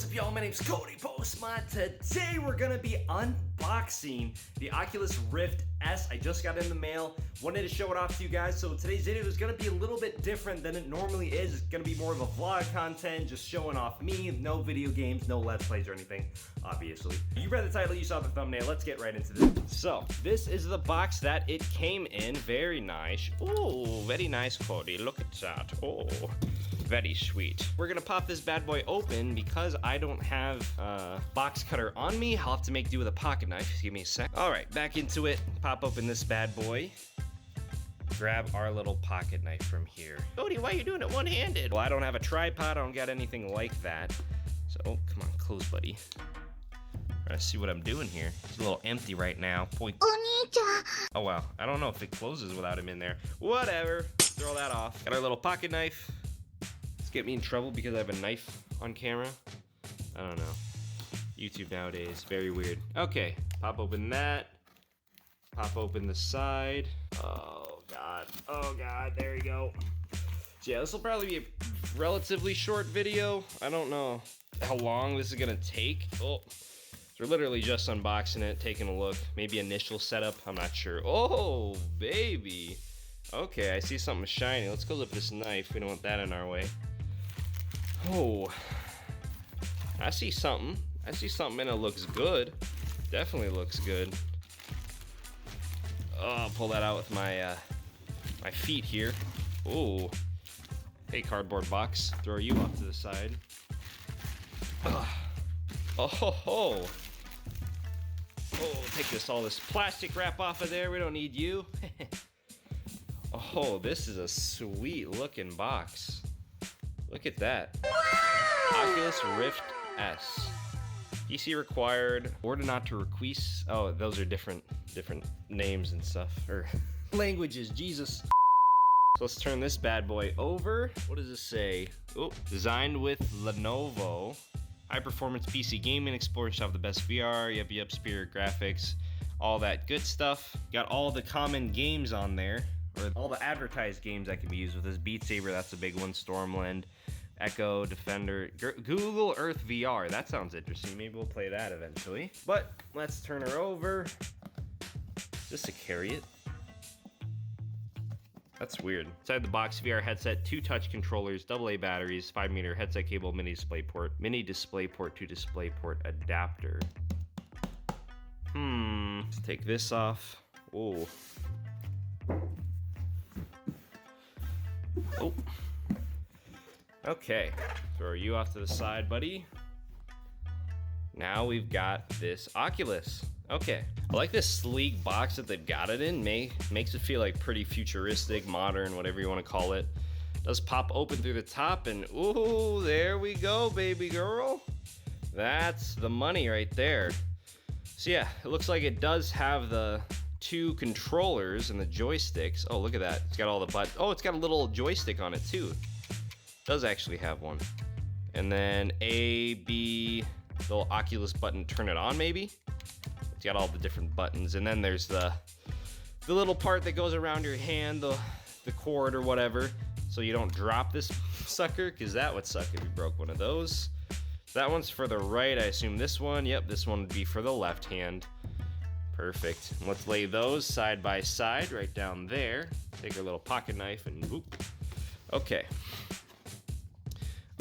What's up, y'all? My name's Kody Postma. Today we're gonna be unboxing the Oculus Rift S. I just got it in the mail. Wanted to show it off to you guys. So today's video is gonna be a little bit different than it normally is. It's gonna be more of a vlog content, just showing off me. No video games, no Let's Plays or anything, obviously. You read the title, you saw the thumbnail. Let's get right into this. So this is the box that it came in. Very nice. Oh, very nice, Kody. Look at that. Oh. Very sweet. We're gonna pop this bad boy open because I don't have a box cutter on me. I'll have to make do with a pocket knife. Just give me a sec. All right, back into it. Pop open this bad boy. Grab our little pocket knife from here. Kody, why are you doing it one-handed? Well, I don't have a tripod. I don't got anything like that. So, come on, close, buddy. Trying to see what I'm doing here. It's a little empty right now. Point. Oh, wow. I don't know if it closes without him in there. Whatever. Throw that off. Got our little pocket knife. Get me in trouble because I have a knife on camera. I don't know. YouTube nowadays, very weird. Okay, pop open that. Pop open the side. Oh God, there we go. So yeah, this will probably be a relatively short video. I don't know how long this is gonna take. Oh, so we're literally just unboxing it, taking a look. Maybe initial setup, I'm not sure. Oh, baby. Okay, I see something shiny. Let's close up this knife. We don't want that in our way. Oh, I see something. I see something and it looks good. Definitely looks good. Oh, I'll pull that out with my my feet here. Oh, hey, cardboard box. Throw you off to the side. Oh, ho, ho. Oh, take all this plastic wrap off of there. We don't need you. Oh, this is a sweet looking box. Look at that. Wow! Oculus Rift S. PC required. Order not to request. Oh, those are different names and stuff. Or languages, Jesus. So let's turn this bad boy over. What does this say? Oh, designed with Lenovo. High performance PC gaming, explore yourself the best VR, yep, superior graphics, all that good stuff. Got all the common games on there. Or all the advertised games that can be used with this. Beat Saber, that's a big one. Stormland, Echo, Defender, Google Earth VR. That sounds interesting. Maybe we'll play that eventually. But let's turn her over. Just to carry it. That's weird. Inside the box, VR headset, 2 touch controllers, AA batteries, 5-meter headset cable, mini display port to display port adapter. Let's take this off. Oh. Oh. Okay, throw you off to the side, buddy. Now we've got this Oculus. Okay, I like this sleek box that they've got it in. Makes it feel like pretty futuristic, modern, whatever you want to call it. Does pop open through the top and ooh, there we go, baby girl. That's the money right there. So yeah, it looks like it does have the 2 controllers and the joysticks. Oh, look at that. It's got all the buttons. Oh, it's got a little joystick on it too. Does actually have one. And then A, B, the little Oculus button, turn it on maybe. It's got all the different buttons. And then there's the little part that goes around your hand, the cord or whatever, so you don't drop this sucker, because that would suck if you broke one of those. That one's for the right, I assume. This one, yep, this one would be for the left hand. Perfect. Let's lay those side by side right down there. Take our little pocket knife and whoop. Okay.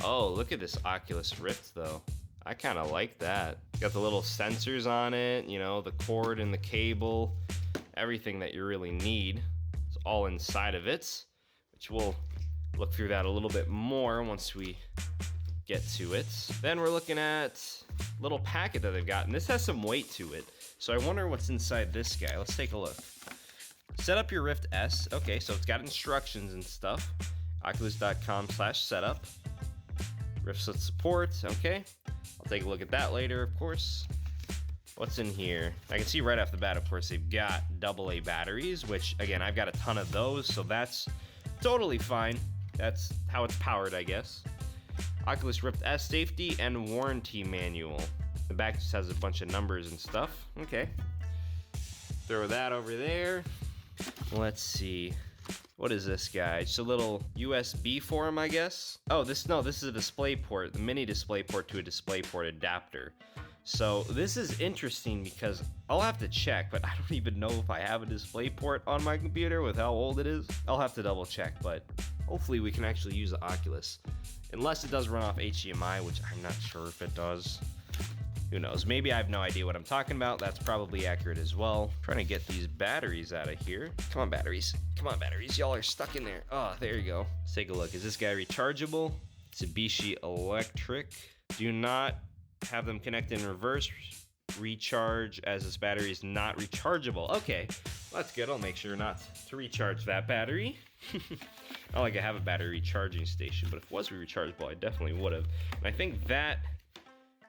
Oh, look at this Oculus Rift though. I kind of like that. Got the little sensors on it, you know, the cord and the cable, everything that you really need. It's all inside of it, which we'll look through that a little bit more once we get to it. Then we're looking at a little packet that they've got, and this has some weight to it. So I wonder what's inside this guy. Let's take a look. Set up your Rift S. Okay, so it's got instructions and stuff. Oculus.com/setup. Rift support. Okay. I'll take a look at that later, of course. What's in here? I can see right off the bat, of course, they've got AA batteries, which, again, I've got a ton of those, so that's totally fine. That's how it's powered, I guess. Oculus Rift S safety and warranty manual. The back just has a bunch of numbers and stuff. Okay. Throw that over there. Let's see. What is this guy? Just a little USB for him, I guess. Oh, this is a display port, the mini display port to a display port adapter. So this is interesting because I'll have to check, but I don't even know if I have a display port on my computer with how old it is. I'll have to double check, but hopefully we can actually use the Oculus. Unless it does run off HDMI, which I'm not sure if it does. Who knows? Maybe I have no idea what I'm talking about. That's probably accurate as well. Trying to get these batteries out of here. Come on, batteries. Come on, batteries. Y'all are stuck in there. Oh, there you go. Let's take a look. Is this guy rechargeable? Mitsubishi Electric. Do not have them connect in reverse. Recharge as this battery is not rechargeable. Okay, well, that's good. I'll make sure not to recharge that battery. Not like I have a battery recharging station, but if it was rechargeable, I definitely would have. And I think that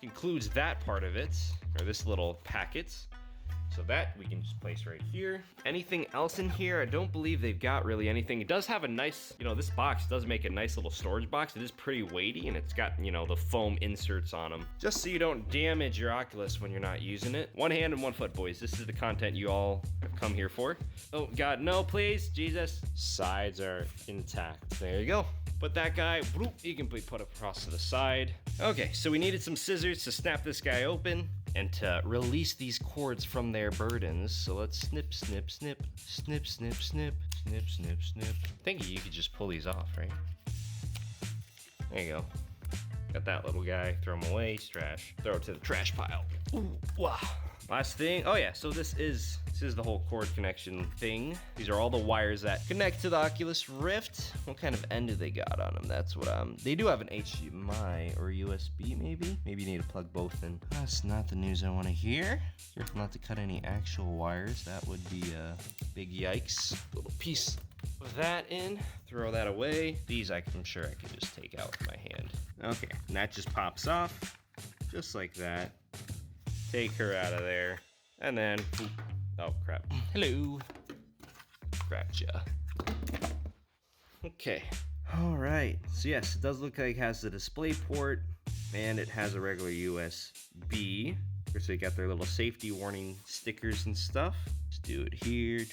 concludes that part of it, or this little packet. So that we can just place right here. Anything else in here? I don't believe they've got really anything. It does have a nice, this box does make a nice little storage box. It is pretty weighty, and it's got, the foam inserts on them. Just so you don't damage your Oculus when you're not using it. One hand and one foot, boys. This is the content you all have come here for. Oh, God, no, please, Jesus. Sides are intact. There you go. Put that guy, whoop, you can be put across to the side. Okay, so we needed some scissors to snap this guy open and to release these cords from their burdens. So let's snip, snip, snip, snip, snip, snip, snip, snip, snip. I think you could just pull these off, right? There you go. Got that little guy, throw him away, he's trash. Throw it to the trash pile. Ooh, wow. Last thing, oh yeah, so this is the whole cord connection thing. These are all the wires that connect to the Oculus Rift. What kind of end do they got on them? That's what they do have an HDMI or USB maybe? Maybe you need to plug both in. That's not the news I want to hear. Careful not to cut any actual wires. That would be a big yikes. Little piece of that in, throw that away. These I'm sure I can just take out with my hand. Okay, and that just pops off, just like that. Take her out of there, and then, oh crap, hello, gotcha. Okay, all right, so yes, it does look like it has the display port, and it has a regular USB. So you got their little safety warning stickers and stuff. Let's do it here,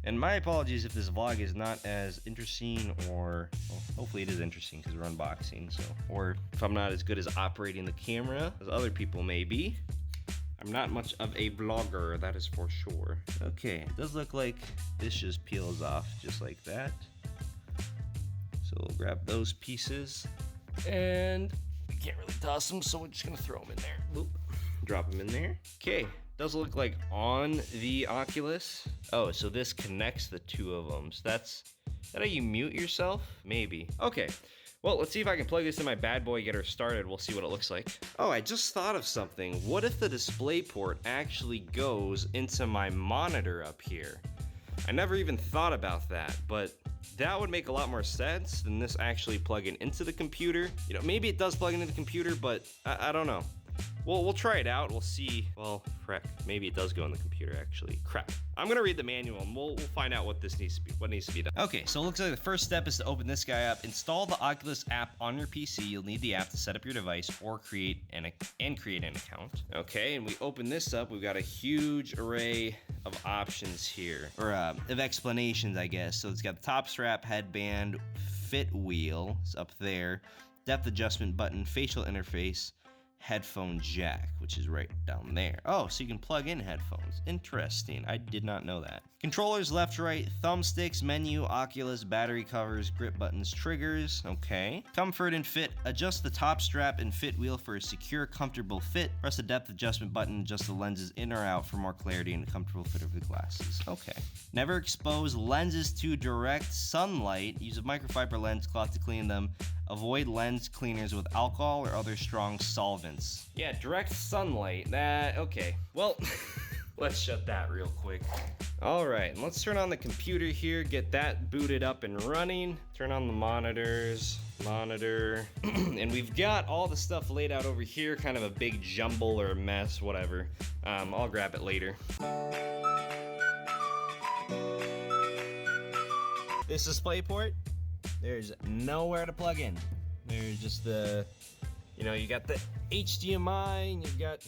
And my apologies if this vlog is not as interesting, or well, hopefully it is interesting because we're unboxing, so, or if I'm not as good as operating the camera as other people may be. I'm not much of a vlogger, that is for sure. Okay, it does look like this just peels off just like that. So we'll grab those pieces, and we can't really toss them, so we're just gonna throw them in there. Boop. Drop them in there. Okay. Does look like on the Oculus. Oh, so this connects the two of them. So that's, is that how you mute yourself? Maybe. Okay, well, let's see if I can plug this in my bad boy, get her started. We'll see what it looks like. Oh, I just thought of something. What if the display port actually goes into my monitor up here? I never even thought about that, but that would make a lot more sense than this actually plugging into the computer. Maybe it does plug into the computer, but I don't know. Well, we'll try it out. We'll see. Well, frick. Maybe it does go in the computer, actually. Crap. I'm gonna read the manual, and we'll find out what needs to be done. Okay, so it looks like the first step is to open this guy up. Install the Oculus app on your PC. You'll need the app to set up your device or create an account. Okay, and we open this up. We've got a huge array of options here, or of explanations, I guess. So it's got the top strap, headband, fit wheel. It's up there. Depth adjustment button, facial interface, headphone jack, which is right down there. Oh, so you can plug in headphones. Interesting. I did not know that. Controllers, left, right, thumbsticks, menu, Oculus, battery covers, grip buttons, triggers. Okay. Comfort and fit. Adjust the top strap and fit wheel for a secure, comfortable fit. Press the depth adjustment button, adjust the lenses in or out for more clarity and a comfortable fit of the glasses. Okay. Never expose lenses to direct sunlight. Use a microfiber lens cloth to clean them. Avoid lens cleaners with alcohol or other strong solvents. Yeah, direct sunlight. Okay. Well, let's shut that real quick. All right, and let's turn on the computer here, get that booted up and running. Turn on the monitors, and we've got all the stuff laid out over here, kind of a big jumble or mess, whatever. I'll grab it later. This display port, there's nowhere to plug in. There's just the, you got the HDMI and you've got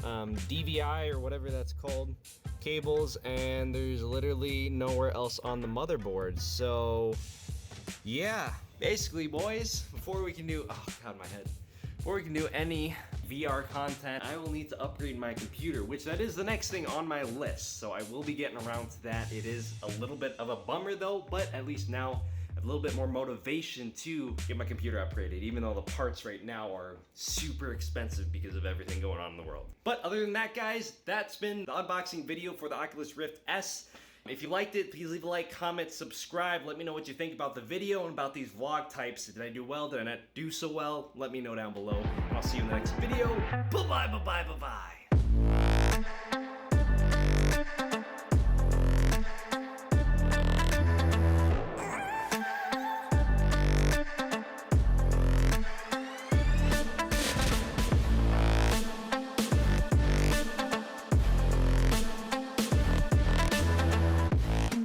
DVI or whatever that's called. cables, and there's literally nowhere else on the motherboard. So yeah, basically boys, before we can do, oh god, my head. Before we can do any VR content, I will need to upgrade my computer, which that is the next thing on my list. So I will be getting around to that. It is a little bit of a bummer though, but at least now I have a little bit more motivation to get my computer upgraded, even though the parts right now are super expensive because of everything going on in the world. But other than that, guys, that's been the unboxing video for the Oculus Rift S. If you liked it, please leave a like, comment, subscribe. Let me know what you think about the video and about these vlog types. Did I do well? Did I not do so well? Let me know down below. And I'll see you in the next video. Bye-bye, bye-bye, bye-bye.